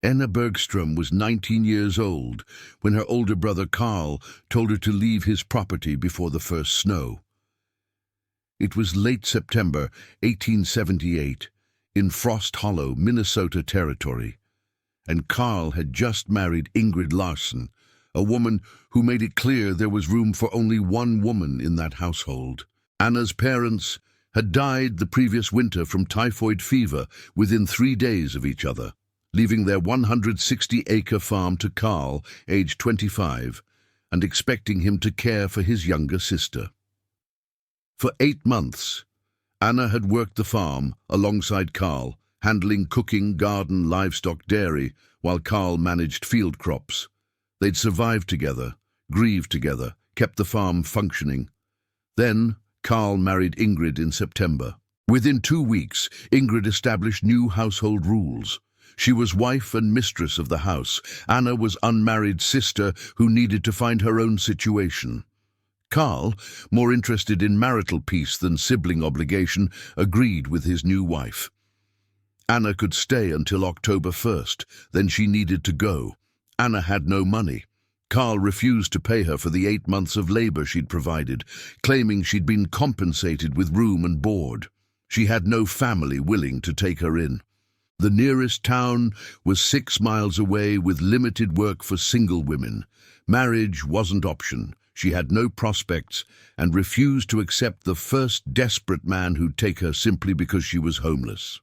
Anna Bergström was 19 years old when her older brother Carl told her to leave his property before the first snow. It was late September 1878 in Frost Hollow, Minnesota territory, and Carl had just married Ingrid Larsson, a woman who made it clear there was room for only one woman in that household. Anna's parents had died the previous winter from typhoid fever within 3 days of each other, leaving their 160-acre farm to Carl, aged 25, and expecting him to care for his younger sister. For 8 months, Anna had worked the farm alongside Carl, handling cooking, garden, livestock, dairy, while Carl managed field crops. They'd survived together, grieved together, kept the farm functioning. Then, Carl married Ingrid in September. Within 2 weeks, Ingrid established new household rules. She was wife and mistress of the house. Anna was unmarried sister who needed to find her own situation. Carl, more interested in marital peace than sibling obligation, agreed with his new wife. Anna could stay until October 1st, then she needed to go. Anna had no money. Carl refused to pay her for the 8 months of labor she'd provided, claiming she'd been compensated with room and board. She had no family willing to take her in. The nearest town was 6 miles away with limited work for single women. Marriage wasn't option. She had no prospects and refused to accept the first desperate man who'd take her simply because she was homeless.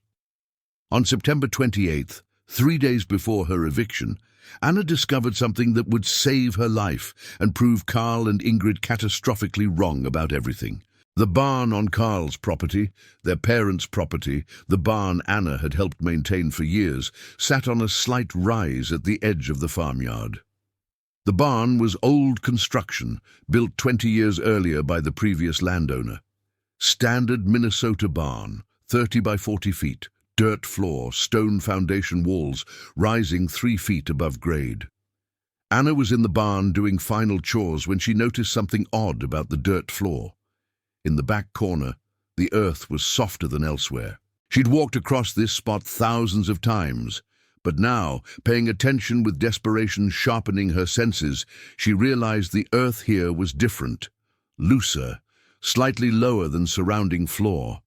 On September 28th, 3 days before her eviction, Anna discovered something that would save her life and prove Carl and Ingrid catastrophically wrong about everything. The barn on Carl's property, their parents' property, the barn Anna had helped maintain for years, sat on a slight rise at the edge of the farmyard. The barn was old construction, built 20 years earlier by the previous landowner. Standard Minnesota barn, 30 by 40 feet, dirt floor, stone foundation walls, rising 3 feet above grade. Anna was in the barn doing final chores when she noticed something odd about the dirt floor. In the back corner, the earth was softer than elsewhere. She'd walked across this spot thousands of times, but now, paying attention with desperation sharpening her senses, she realized the earth here was different, looser, slightly lower than surrounding floor.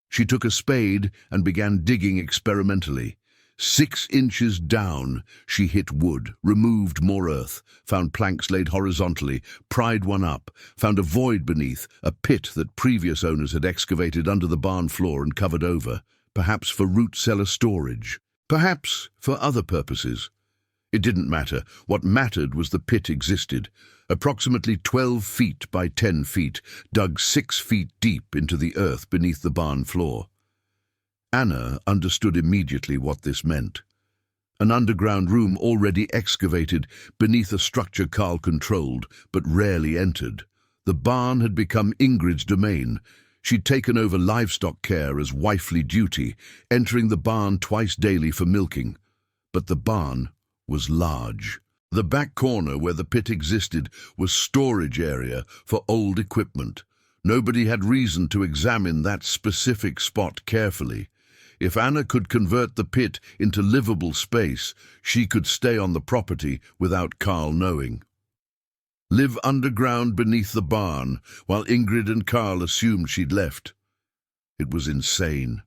She took a spade and began digging experimentally. 6 inches down, she hit wood, removed more earth, found planks laid horizontally, pried one up, found a void beneath, a pit that previous owners had excavated under the barn floor and covered over, perhaps for root cellar storage, perhaps for other purposes. It didn't matter. What mattered was the pit existed, approximately 12 feet by 10 feet, dug 6 feet deep into the earth beneath the barn floor. Anna understood immediately what this meant. An underground room already excavated beneath a structure Carl controlled, but rarely entered. The barn had become Ingrid's domain. She'd taken over livestock care as wifely duty, entering the barn twice daily for milking. But the barn was large. The back corner where the pit existed was storage area for old equipment. Nobody had reason to examine that specific spot carefully. If Anna could convert the pit into livable space, she could stay on the property without Carl knowing. Live underground beneath the barn, while Ingrid and Carl assumed she'd left. It was insane.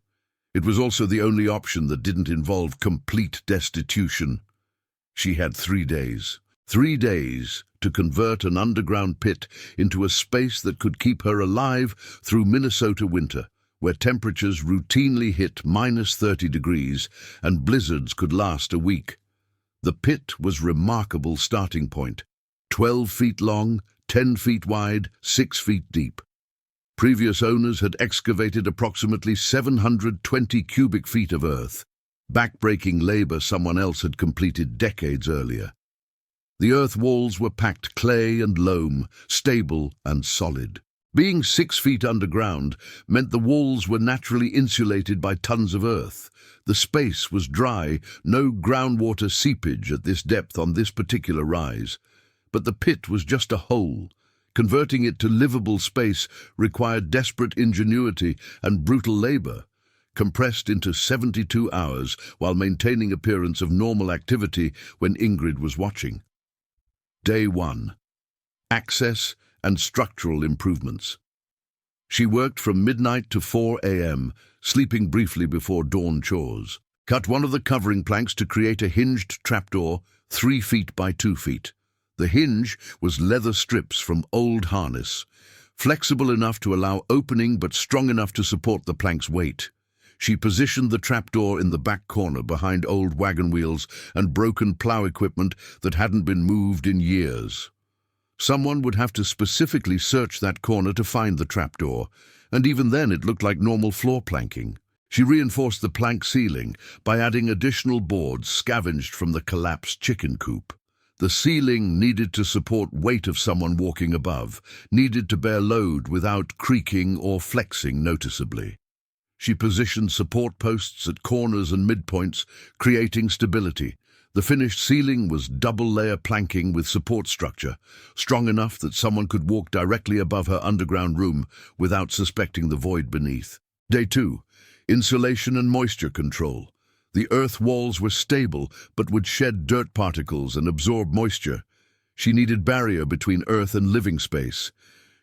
It was also the only option that didn't involve complete destitution. She had 3 days. 3 days to convert an underground pit into a space that could keep her alive through Minnesota winter, where temperatures routinely hit -30 degrees and blizzards could last a week. The pit was a remarkable starting point, 12 feet long, 10 feet wide, 6 feet deep. Previous owners had excavated approximately 720 cubic feet of earth, backbreaking labor someone else had completed decades earlier. The earth walls were packed clay and loam, stable and solid. Being 6 feet underground meant the walls were naturally insulated by tons of earth. The space was dry, no groundwater seepage at this depth on this particular rise. But the pit was just a hole. Converting it to livable space required desperate ingenuity and brutal labor. compressed into 72 hours while maintaining appearance of normal activity when Ingrid was watching. Day 1. Access and structural improvements. She worked from midnight to 4 a.m., sleeping briefly before dawn chores. Cut one of the covering planks to create a hinged trapdoor 3 feet by 2 feet. The hinge was leather strips from old harness, flexible enough to allow opening but strong enough to support the plank's weight. She positioned the trapdoor in the back corner behind old wagon wheels and broken plow equipment that hadn't been moved in years. Someone would have to specifically search that corner to find the trapdoor, and even then it looked like normal floor planking. She reinforced the plank ceiling by adding additional boards scavenged from the collapsed chicken coop. The ceiling needed to support weight of someone walking above, needed to bear load without creaking or flexing noticeably. She positioned support posts at corners and midpoints, creating stability. The finished ceiling was double-layer planking with support structure, strong enough that someone could walk directly above her underground room without suspecting the void beneath. Day 2. Insulation and moisture control. The earth walls were stable but would shed dirt particles and absorb moisture. She needed barrier between earth and living space.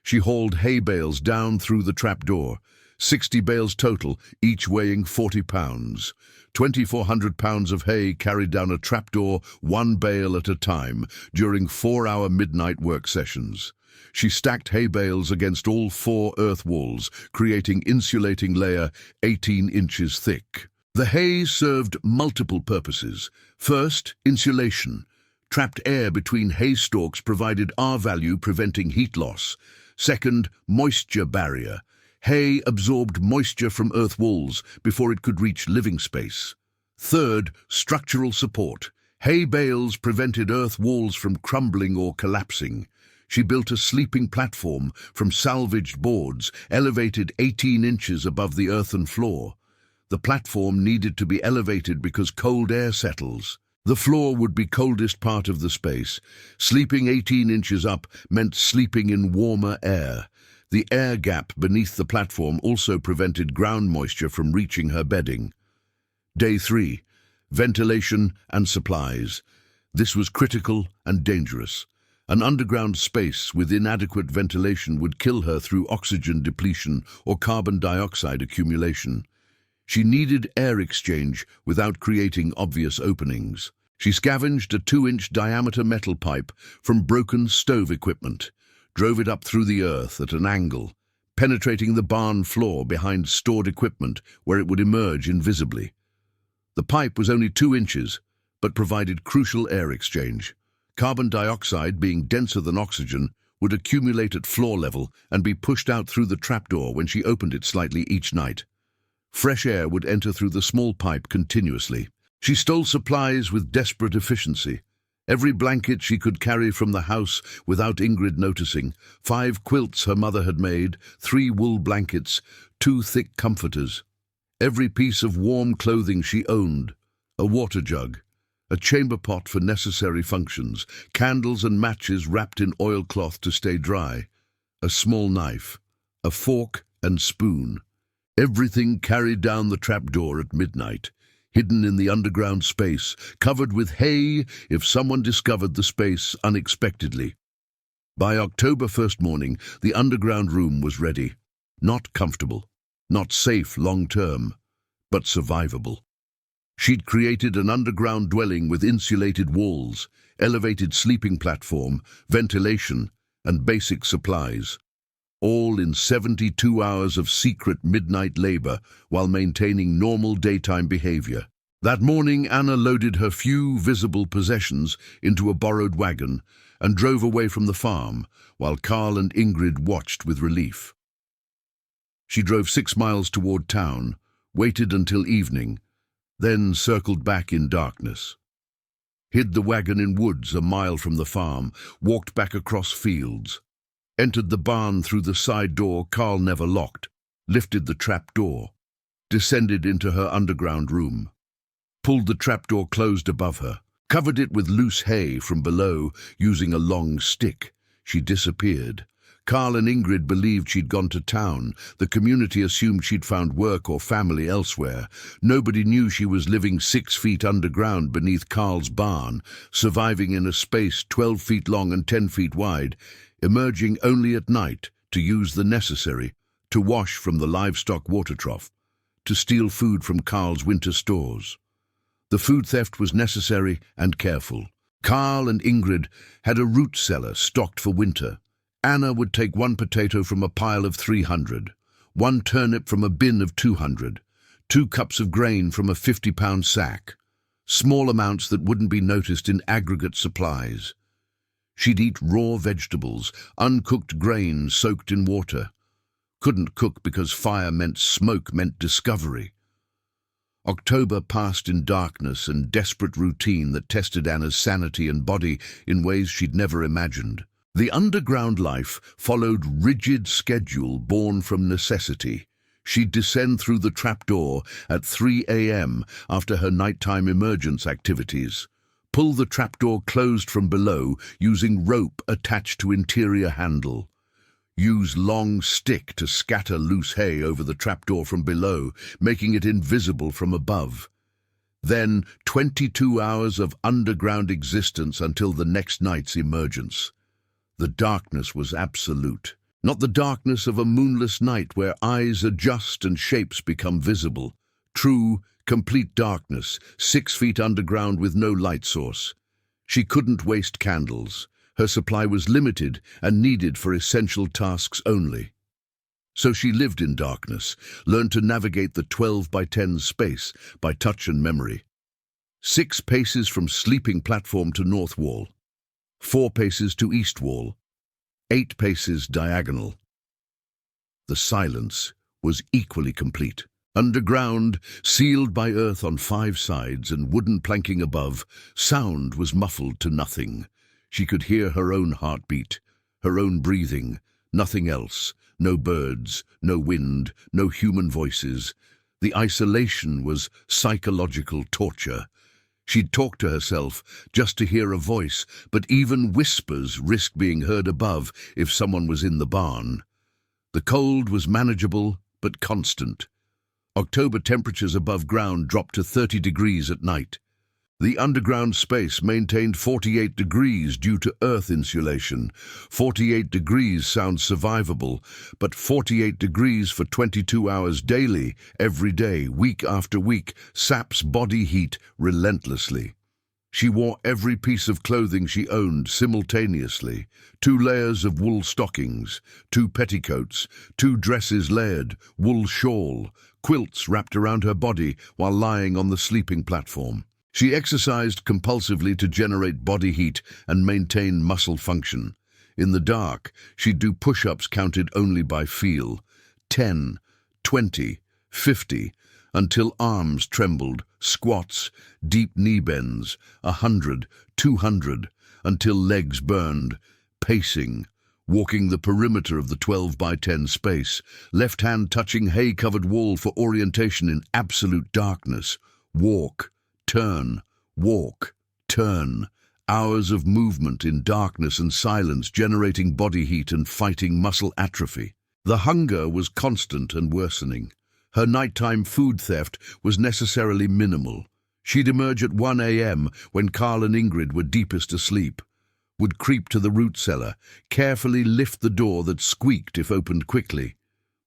She hauled hay bales down through the trapdoor, 60 bales total, each weighing 40 pounds. 2,400 pounds of hay carried down a trapdoor, 1 bale at a time, during 4-hour midnight work sessions. She stacked hay bales against all 4 earth walls, creating insulating layer 18 inches thick. The hay served multiple purposes. First, insulation. Trapped air between hay stalks provided R-value, preventing heat loss. Second, moisture barrier. Hay absorbed moisture from earth walls before it could reach living space. Third, structural support. Hay bales prevented earth walls from crumbling or collapsing. She built a sleeping platform from salvaged boards, elevated 18 inches above the earthen floor. The platform needed to be elevated because cold air settles. The floor would be coldest part of the space. Sleeping 18 inches up meant sleeping in warmer air. The air gap beneath the platform also prevented ground moisture from reaching her bedding. Day 3. Ventilation and supplies. This was critical and dangerous. An underground space with inadequate ventilation would kill her through oxygen depletion or carbon dioxide accumulation. She needed air exchange without creating obvious openings. She scavenged a 2-inch diameter metal pipe from broken stove equipment, drove it up through the earth at an angle, penetrating the barn floor behind stored equipment where it would emerge invisibly. The pipe was only 2 inches, but provided crucial air exchange. Carbon dioxide, being denser than oxygen, would accumulate at floor level and be pushed out through the trapdoor when she opened it slightly each night. Fresh air would enter through the small pipe continuously. She stole supplies with desperate efficiency. Every blanket she could carry from the house without Ingrid noticing, 5 quilts her mother had made, 3 wool blankets, 2 thick comforters. Every piece of warm clothing she owned, a water jug, a chamber pot for necessary functions, candles and matches wrapped in oilcloth to stay dry, a small knife, a fork and spoon. Everything carried down the trapdoor at midnight, hidden in the underground space, covered with hay if someone discovered the space unexpectedly. By October 1st morning, the underground room was ready. Not comfortable, not safe long-term, but survivable. She'd created an underground dwelling with insulated walls, elevated sleeping platform, ventilation, and basic supplies. All in 72 hours of secret midnight labor while maintaining normal daytime behavior. That morning, Anna loaded her few visible possessions into a borrowed wagon and drove away from the farm, while Carl and Ingrid watched with relief. She drove 6 miles toward town, waited until evening, then circled back in darkness. Hid the wagon in woods a mile from the farm, walked back across fields. Entered the barn through the side door Carl never locked, lifted the trap door, descended into her underground room, pulled the trapdoor closed above her, covered it with loose hay from below using a long stick. She disappeared. Carl and Ingrid believed she'd gone to town. The community assumed she'd found work or family elsewhere. Nobody knew she was living 6 feet underground beneath Carl's barn, surviving in a space 12 feet long and 10 feet wide, emerging only at night to use the necessary, to wash from the livestock water trough, to steal food from Carl's winter stores. The food theft was necessary and careful. Carl and Ingrid had a root cellar stocked for winter. Anna would take 1 potato from a pile of 300, 1 turnip from a bin of 200, 2 cups of grain from a 50-pound sack, small amounts that wouldn't be noticed in aggregate supplies. She'd eat raw vegetables, uncooked grain soaked in water. Couldn't cook because fire meant smoke, meant discovery. October passed in darkness and desperate routine that tested Anna's sanity and body in ways she'd never imagined. The underground life followed rigid schedule born from necessity. She'd descend through the trapdoor at 3 a.m. after her nighttime emergence activities, pull the trapdoor closed from below using rope attached to interior handle, use long stick to scatter loose hay over the trapdoor from below, making it invisible from above. Then 22 hours of underground existence until the next night's emergence. The darkness was absolute. Not the darkness of a moonless night where eyes adjust and shapes become visible. True, complete darkness, 6 feet underground with no light source. She couldn't waste candles. Her supply was limited and needed for essential tasks only. So she lived in darkness, learned to navigate the 12 by 10 space by touch and memory. 6 paces from sleeping platform to north wall. 4 paces to east wall, 8 paces diagonal. The silence was equally complete. Underground, sealed by earth on 5 sides and wooden planking above, sound was muffled to nothing. She could hear her own heartbeat, her own breathing, nothing else. No birds, no wind, no human voices. The isolation was psychological torture. She'd talk to herself just to hear a voice, but even whispers risked being heard above if someone was in the barn. The cold was manageable but constant. October temperatures above ground dropped to 30 degrees at night. The underground space maintained 48 degrees due to earth insulation. 48 degrees sounds survivable, but 48 degrees for 22 hours daily, every day, week after week, saps body heat relentlessly. She wore every piece of clothing she owned simultaneously. 2 layers of wool stockings, 2 petticoats, 2 dresses layered, wool shawl, quilts wrapped around her body while lying on the sleeping platform. She exercised compulsively to generate body heat and maintain muscle function. In the dark, she'd do push-ups counted only by feel. 10, 20, 50, until arms trembled, squats, deep knee bends, 100, 200, until legs burned, pacing, walking the perimeter of the 12 by 10 space, left hand touching hay-covered wall for orientation in absolute darkness. Walk. Turn, walk, turn. Hours of movement in darkness and silence, generating body heat and fighting muscle atrophy. The hunger was constant and worsening. Her nighttime food theft was necessarily minimal. She'd emerge at 1 a.m. when Carl and Ingrid were deepest asleep, would creep to the root cellar, carefully lift the door that squeaked if opened quickly,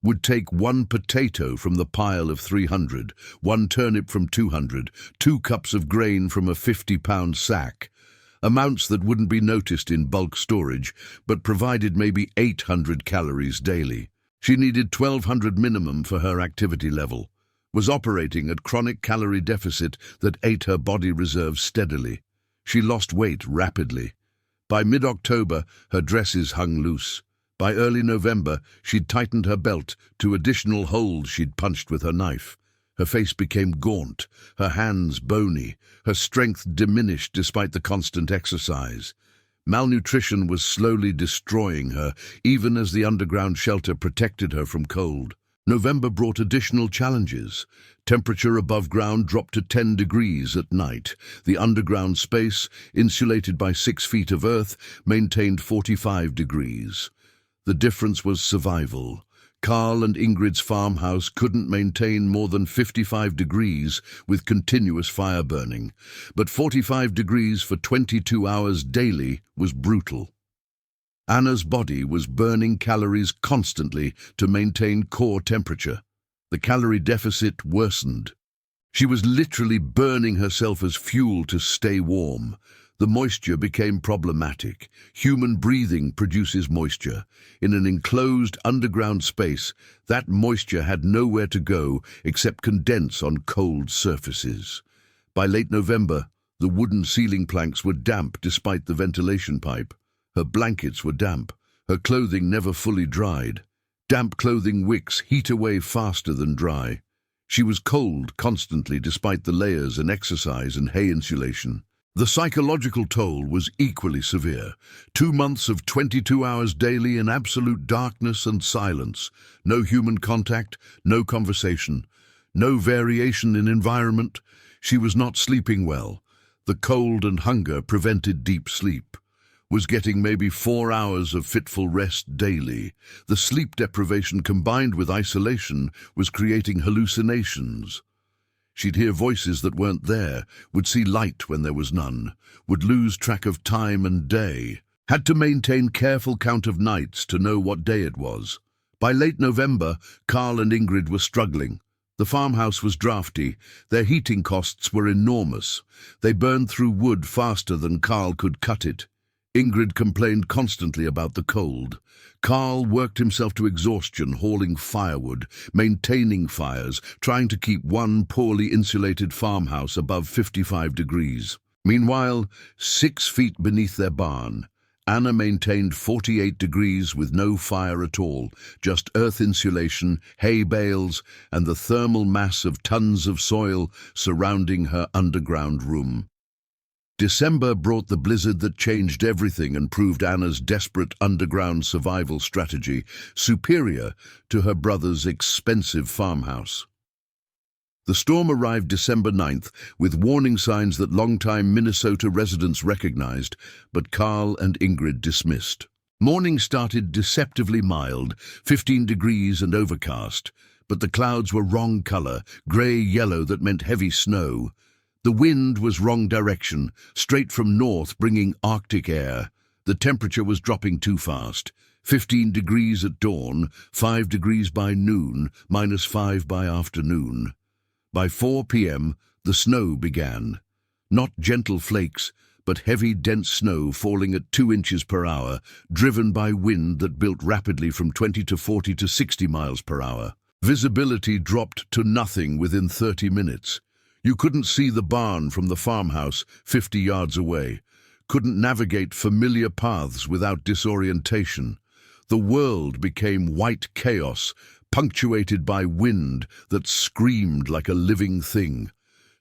would take 1 potato from the pile of 300, 1 turnip from 200, 2 cups of grain from a 50-pound sack, amounts that wouldn't be noticed in bulk storage, but provided maybe 800 calories daily. She needed 1,200 minimum for her activity level, was operating at chronic calorie deficit that ate her body reserves steadily. She lost weight rapidly. By mid-October, her dresses hung loose. By early November, she'd tightened her belt to additional holes she'd punched with her knife. Her face became gaunt, her hands bony, her strength diminished despite the constant exercise. Malnutrition was slowly destroying her, even as the underground shelter protected her from cold. November brought additional challenges. Temperature above ground dropped to 10 degrees at night. The underground space, insulated by 6 feet of earth, maintained 45 degrees. The difference was survival. Carl and Ingrid's farmhouse couldn't maintain more than 55 degrees with continuous fire burning, but 45 degrees for 22 hours daily was brutal. Anna's body was burning calories constantly to maintain core temperature. The calorie deficit worsened. She was literally burning herself as fuel to stay warm. The moisture became problematic. Human breathing produces moisture. In an enclosed underground space, that moisture had nowhere to go except condense on cold surfaces. By late November, the wooden ceiling planks were damp despite the ventilation pipe. Her blankets were damp. Her clothing never fully dried. Damp clothing wicks heat away faster than dry. She was cold constantly despite the layers and exercise and hay insulation. The psychological toll was equally severe. 2 months of 22 hours daily in absolute darkness and silence. No human contact, no conversation, no variation in environment. She was not sleeping well. The cold and hunger prevented deep sleep. Was getting maybe 4 hours of fitful rest daily. The sleep deprivation combined with isolation was creating hallucinations. She'd hear voices that weren't there, would see light when there was none, would lose track of time and day. Had to maintain careful count of nights to know what day it was. By late November, Carl and Ingrid were struggling. The farmhouse was drafty. Their heating costs were enormous. They burned through wood faster than Carl could cut it. Ingrid complained constantly about the cold. Carl worked himself to exhaustion hauling firewood, maintaining fires, trying to keep one poorly insulated farmhouse above 55 degrees. Meanwhile, 6 feet beneath their barn, Anna maintained 48 degrees with no fire at all, just earth insulation, hay bales, and the thermal mass of tons of soil surrounding her underground room. December brought the blizzard that changed everything and proved Anna's desperate underground survival strategy superior to her brother's expensive farmhouse. The storm arrived December 9th with warning signs that longtime Minnesota residents recognized, but Carl and Ingrid dismissed. Morning started deceptively mild, 15 degrees and overcast, but the clouds were wrong color, gray-yellow that meant heavy snow. The wind was wrong direction, straight from north bringing Arctic air. The temperature was dropping too fast. 15 degrees at dawn, 5 degrees by noon, -5 by afternoon. By 4 p.m., the snow began. Not gentle flakes, but heavy, dense snow falling at 2 inches per hour, driven by wind that built rapidly from 20 to 40 to 60 miles per hour. Visibility dropped to nothing within 30 minutes. You couldn't see the barn from the farmhouse 50 yards away, couldn't navigate familiar paths without disorientation. The world became white chaos, punctuated by wind that screamed like a living thing.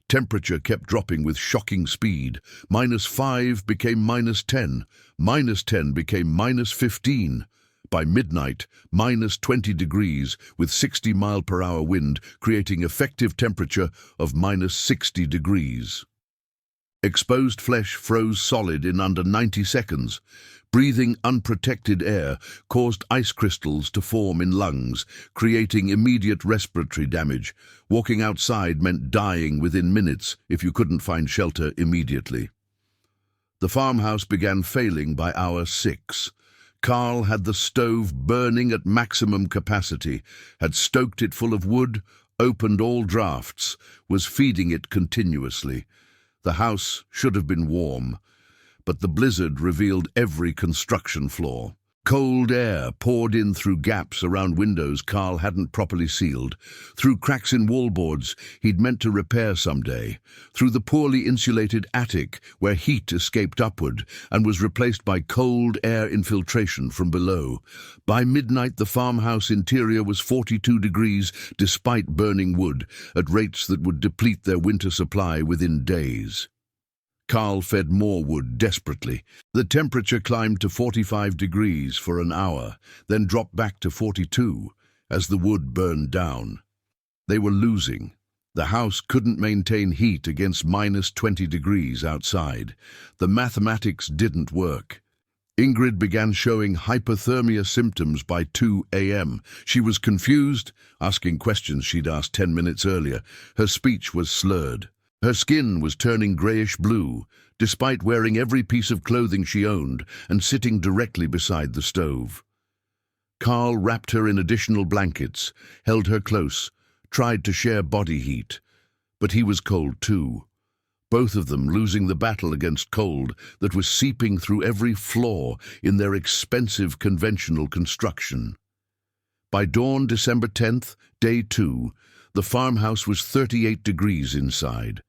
Temperature kept dropping with shocking speed. -5 became -10, -10 became -15. By midnight, -20 degrees with 60-mile-per-hour wind, creating effective temperature of -60 degrees. Exposed flesh froze solid in under 90 seconds. Breathing unprotected air caused ice crystals to form in lungs, creating immediate respiratory damage. Walking outside meant dying within minutes if you couldn't find shelter immediately. The farmhouse began failing by hour 6. Carl had the stove burning at maximum capacity, had stoked it full of wood, opened all drafts, was feeding it continuously. The house should have been warm, but the blizzard revealed every construction flaw. Cold air poured in through gaps around windows Carl hadn't properly sealed, through cracks in wallboards he'd meant to repair someday, through the poorly insulated attic where heat escaped upward and was replaced by cold air infiltration from below. By midnight, the farmhouse interior was 42 degrees despite burning wood, at rates that would deplete their winter supply within days. Carl fed more wood desperately. The temperature climbed to 45 degrees for an hour, then dropped back to 42 as the wood burned down. They were losing. The house couldn't maintain heat against -20 degrees outside. The mathematics didn't work. Ingrid began showing hypothermia symptoms by 2 a.m. She was confused, asking questions she'd asked 10 minutes earlier. Her speech was slurred. Her skin was turning greyish-blue, despite wearing every piece of clothing she owned and sitting directly beside the stove. Carl wrapped her in additional blankets, held her close, tried to share body heat. But he was cold too. Both of them losing the battle against cold that was seeping through every flaw in their expensive conventional construction. By dawn, December 10th, day 2, the farmhouse was 38 degrees inside.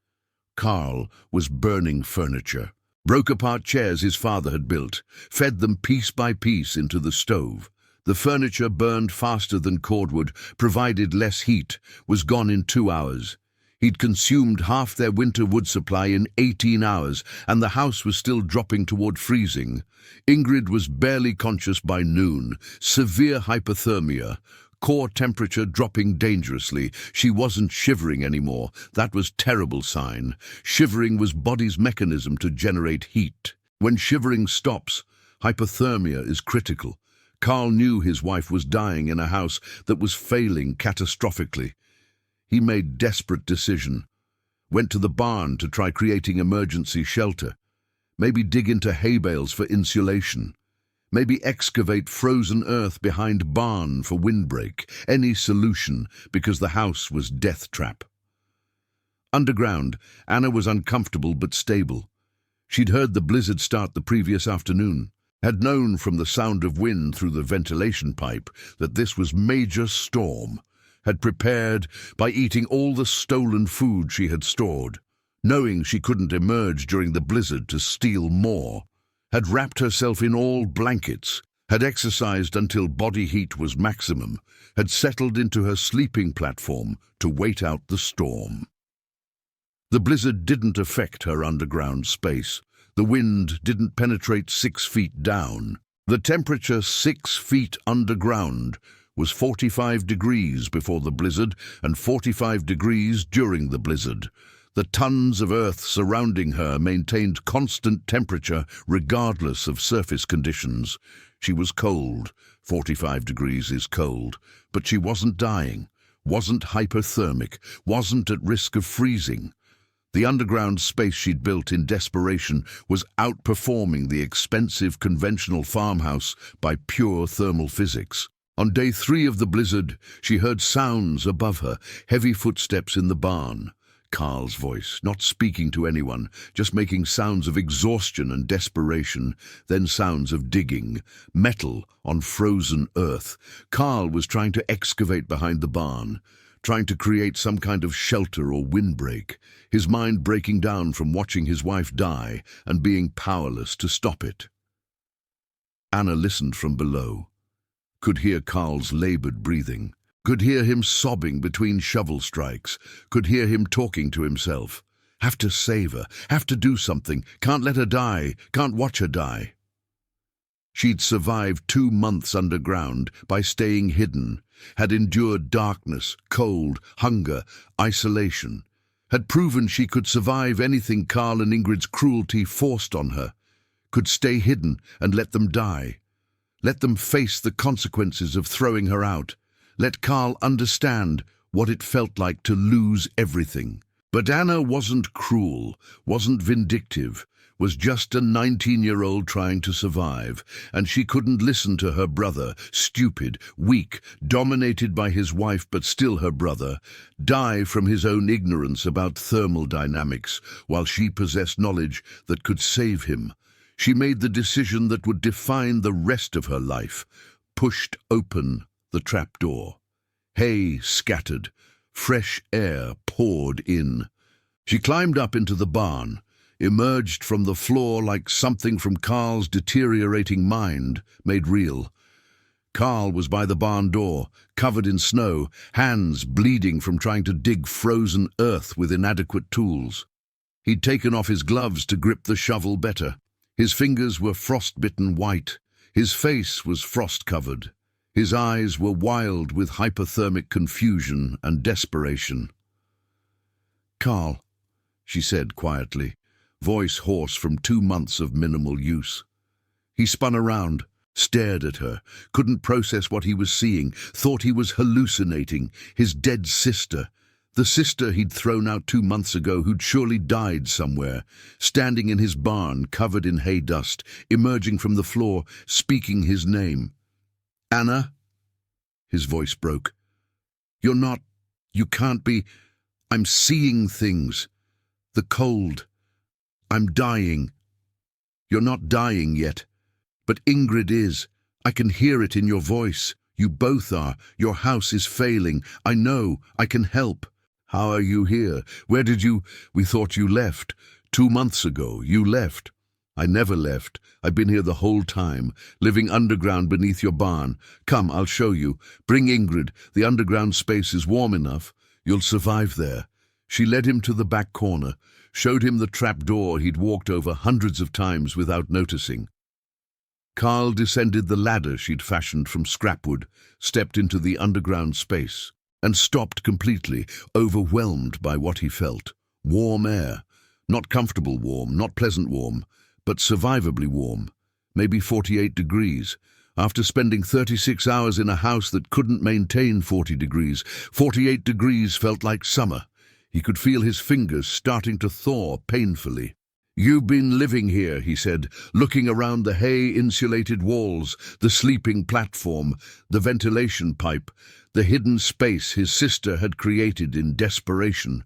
Carl was burning furniture, broke apart chairs his father had built, fed them piece by piece into the stove. The furniture burned faster than cordwood, provided less heat, was gone in 2 hours. He'd consumed half their winter wood supply in 18 hours, and the house was still dropping toward freezing. Ingrid was barely conscious by noon, severe hypothermia, core temperature dropping dangerously. She wasn't shivering anymore. That was a terrible sign. Shivering was body's mechanism to generate heat. When shivering stops, hypothermia is critical. Carl knew his wife was dying in a house that was failing catastrophically. He made desperate decision. Went to the barn to try creating emergency shelter. Maybe dig into hay bales for insulation. Maybe excavate frozen earth behind barn for windbreak. Any solution, because the house was death trap. Underground, Anna was uncomfortable but stable. She'd heard the blizzard start the previous afternoon, had known from the sound of wind through the ventilation pipe that this was major storm, had prepared by eating all the stolen food she had stored, knowing she couldn't emerge during the blizzard to steal more, had wrapped herself in all blankets, had exercised until body heat was maximum, had settled into her sleeping platform to wait out the storm. The blizzard didn't affect her underground space. The wind didn't penetrate 6 feet down. The temperature 6 feet underground was 45 degrees before the blizzard and 45 degrees during the blizzard. The tons of earth surrounding her maintained constant temperature regardless of surface conditions. She was cold. 45 degrees is cold. But she wasn't dying, wasn't hypothermic, wasn't at risk of freezing. The underground space she'd built in desperation was outperforming the expensive conventional farmhouse by pure thermal physics. On day 3 of the blizzard, she heard sounds above her, heavy footsteps in the barn. Carl's voice, not speaking to anyone, just making sounds of exhaustion and desperation, then sounds of digging, metal on frozen earth. Carl was trying to excavate behind the barn, trying to create some kind of shelter or windbreak, his mind breaking down from watching his wife die and being powerless to stop it. Anna listened from below, could hear Carl's labored breathing, could hear him sobbing between shovel strikes, could hear him talking to himself. Have to save her, have to do something, can't let her die, can't watch her die. She'd survived 2 months underground by staying hidden, had endured darkness, cold, hunger, isolation, had proven she could survive anything Carl and Ingrid's cruelty forced on her, could stay hidden and let them die. Let them face the consequences of throwing her out. Let Carl understand what it felt like to lose everything. But Anna wasn't cruel, wasn't vindictive, was just a 19-year-old trying to survive, and she couldn't listen to her brother, stupid, weak, dominated by his wife but still her brother, die from his own ignorance about thermal dynamics, while she possessed knowledge that could save him. She made the decision that would define the rest of her life, pushed open the trapdoor. Hay scattered, fresh air poured in. She climbed up into the barn, emerged from the floor like something from Carl's deteriorating mind made real. Carl was by the barn door, covered in snow, hands bleeding from trying to dig frozen earth with inadequate tools. He'd taken off his gloves to grip the shovel better. His fingers were frostbitten white. His face was frost-covered. His eyes were wild with hypothermic confusion and desperation. "Carl," she said quietly, voice hoarse from 2 months of minimal use. He spun around, stared at her, couldn't process what he was seeing, thought he was hallucinating. His dead sister. The sister he'd thrown out 2 months ago, who'd surely died somewhere, standing in his barn, covered in hay dust, emerging from the floor, speaking his name. "Anna?" His voice broke. "You're not... You can't be... I'm seeing things. The cold. I'm dying." "You're not dying yet. But Ingrid is. I can hear it in your voice. You both are. Your house is failing. I know. I can help." "How are you here? Where did you... We thought you left. 2 months ago, you left." "I never left. I've been here the whole time, living underground beneath your barn. Come, I'll show you. Bring Ingrid. The underground space is warm enough. You'll survive there." She led him to the back corner, showed him the trap door he'd walked over hundreds of times without noticing. Carl descended the ladder she'd fashioned from scrapwood, stepped into the underground space, and stopped completely, overwhelmed by what he felt. Warm air. Not comfortable warm, not pleasant warm, but survivably warm. Maybe 48 degrees. After spending 36 hours in a house that couldn't maintain 40 degrees, 48 degrees felt like summer. He could feel his fingers starting to thaw painfully. "You've been living here," he said, looking around the hay-insulated walls, the sleeping platform, the ventilation pipe, the hidden space his sister had created in desperation.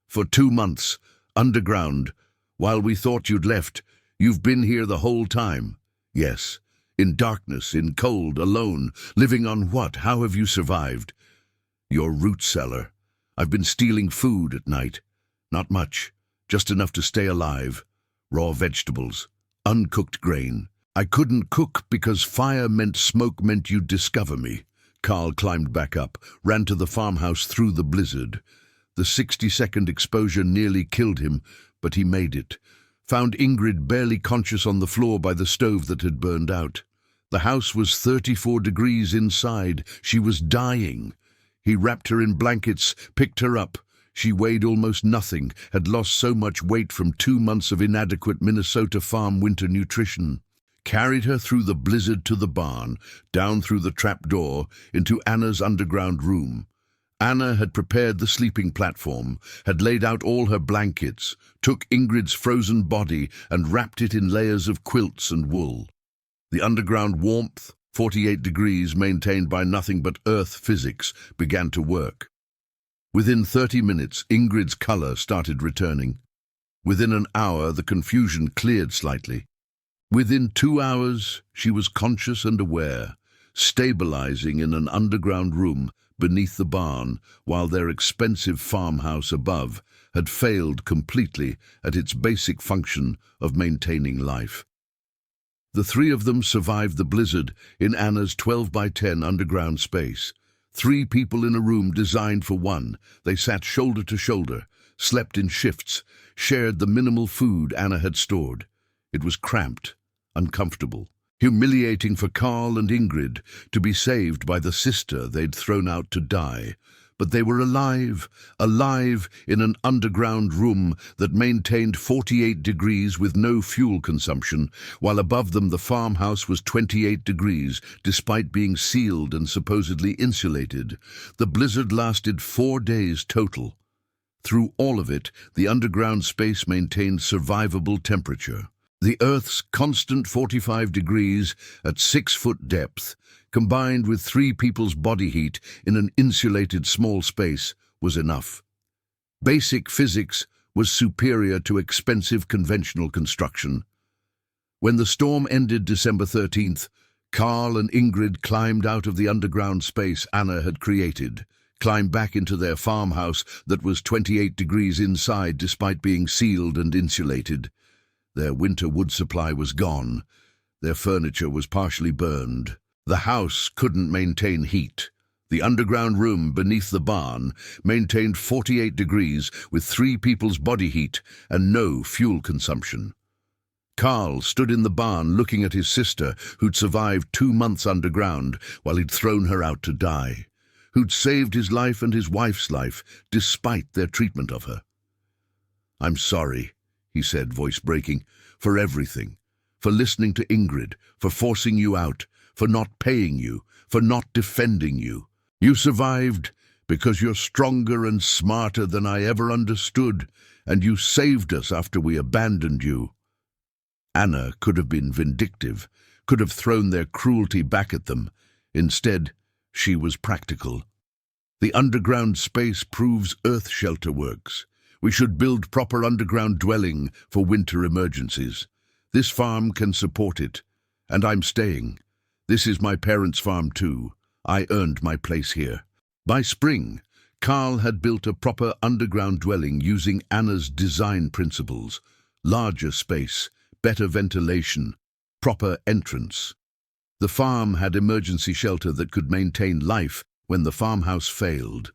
"For 2 months, underground. While we thought you'd left, you've been here the whole time." "Yes. In darkness, in cold, alone. Living on what? How have you survived?" "Your root cellar. I've been stealing food at night. Not much, just enough to stay alive. Raw vegetables, uncooked grain. I couldn't cook because fire meant smoke meant you'd discover me." Carl climbed back up, ran to the farmhouse through the blizzard. The 60-second exposure nearly killed him, but he made it. Found Ingrid barely conscious on the floor by the stove that had burned out. The house was 34 degrees inside. She was dying. He wrapped her in blankets, picked her up. She weighed almost nothing, had lost so much weight from 2 months of inadequate Minnesota farm winter nutrition. Carried her through the blizzard to the barn, down through the trap door, into Anna's underground room. Anna had prepared the sleeping platform, had laid out all her blankets, took Ingrid's frozen body and wrapped it in layers of quilts and wool. The underground warmth, 48 degrees maintained by nothing but earth physics, began to work. Within 30 minutes, Ingrid's color started returning. Within an hour, the confusion cleared slightly. Within 2 hours, she was conscious and aware, stabilizing in an underground room beneath the barn, while their expensive farmhouse above had failed completely at its basic function of maintaining life. The 3 of them survived the blizzard in Anna's 12-by-10 underground space. 3 people in a room designed for one. They sat shoulder to shoulder, slept in shifts, shared the minimal food Anna had stored. It was cramped, uncomfortable, humiliating for Carl and Ingrid to be saved by the sister they'd thrown out to die. But they were alive in an underground room that maintained 48 degrees with no fuel consumption, while above them the farmhouse was 28 degrees, despite being sealed and supposedly insulated. The blizzard lasted 4 days total. Through all of it, the underground space maintained survivable temperature. The Earth's constant 45 degrees at 6-foot depth, combined with 3 people's body heat in an insulated small space, was enough. Basic physics was superior to expensive conventional construction. When the storm ended December 13th, Carl and Ingrid climbed out of the underground space Anna had created, climbed back into their farmhouse that was 28 degrees inside despite being sealed and insulated. Their winter wood supply was gone. Their furniture was partially burned. The house couldn't maintain heat. The underground room beneath the barn maintained 48 degrees with 3 people's body heat and no fuel consumption. Carl stood in the barn looking at his sister, who'd survived 2 months underground while he'd thrown her out to die, who'd saved his life and his wife's life despite their treatment of her. "I'm sorry," he said, voice breaking, "for everything. for listening to Ingrid, for forcing you out, for not paying you, for not defending you. You survived because you're stronger and smarter than I ever understood, and you saved us after we abandoned you." Anna could have been vindictive, could have thrown their cruelty back at them. Instead, she was practical. "The underground space proves earth shelter works. We should build proper underground dwelling for winter emergencies. This farm can support it, and I'm staying. This is my parents' farm too. I earned my place here." By spring, Carl had built a proper underground dwelling using Anna's design principles: larger space, better ventilation, proper entrance. The farm had emergency shelter that could maintain life when the farmhouse failed.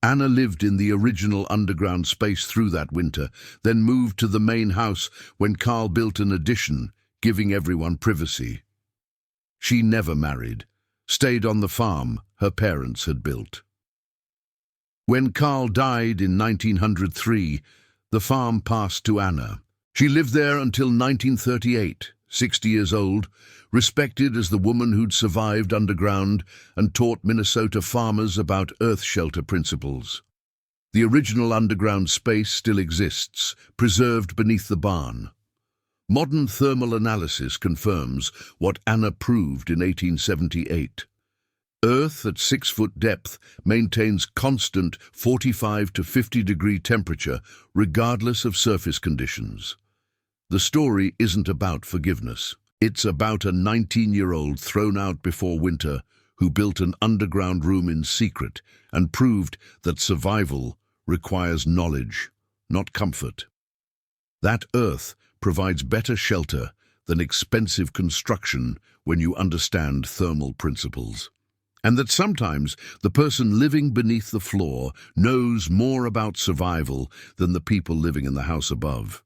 Anna lived in the original underground space through that winter, then moved to the main house when Carl built an addition, giving everyone privacy. She never married, stayed on the farm her parents had built. When Carl died in 1903, the farm passed to Anna. She lived there until 1938, 60 years old, respected as the woman who'd survived underground and taught Minnesota farmers about earth shelter principles. The original underground space still exists, preserved beneath the barn. Modern thermal analysis confirms what Anna proved in 1878. Earth at 6-foot depth maintains constant 45 to 50-degree temperature regardless of surface conditions. The story isn't about forgiveness. It's about a 19-year-old thrown out before winter who built an underground room in secret and proved that survival requires knowledge, not comfort. That earth provides better shelter than expensive construction when you understand thermal principles. And that sometimes the person living beneath the floor knows more about survival than the people living in the house above.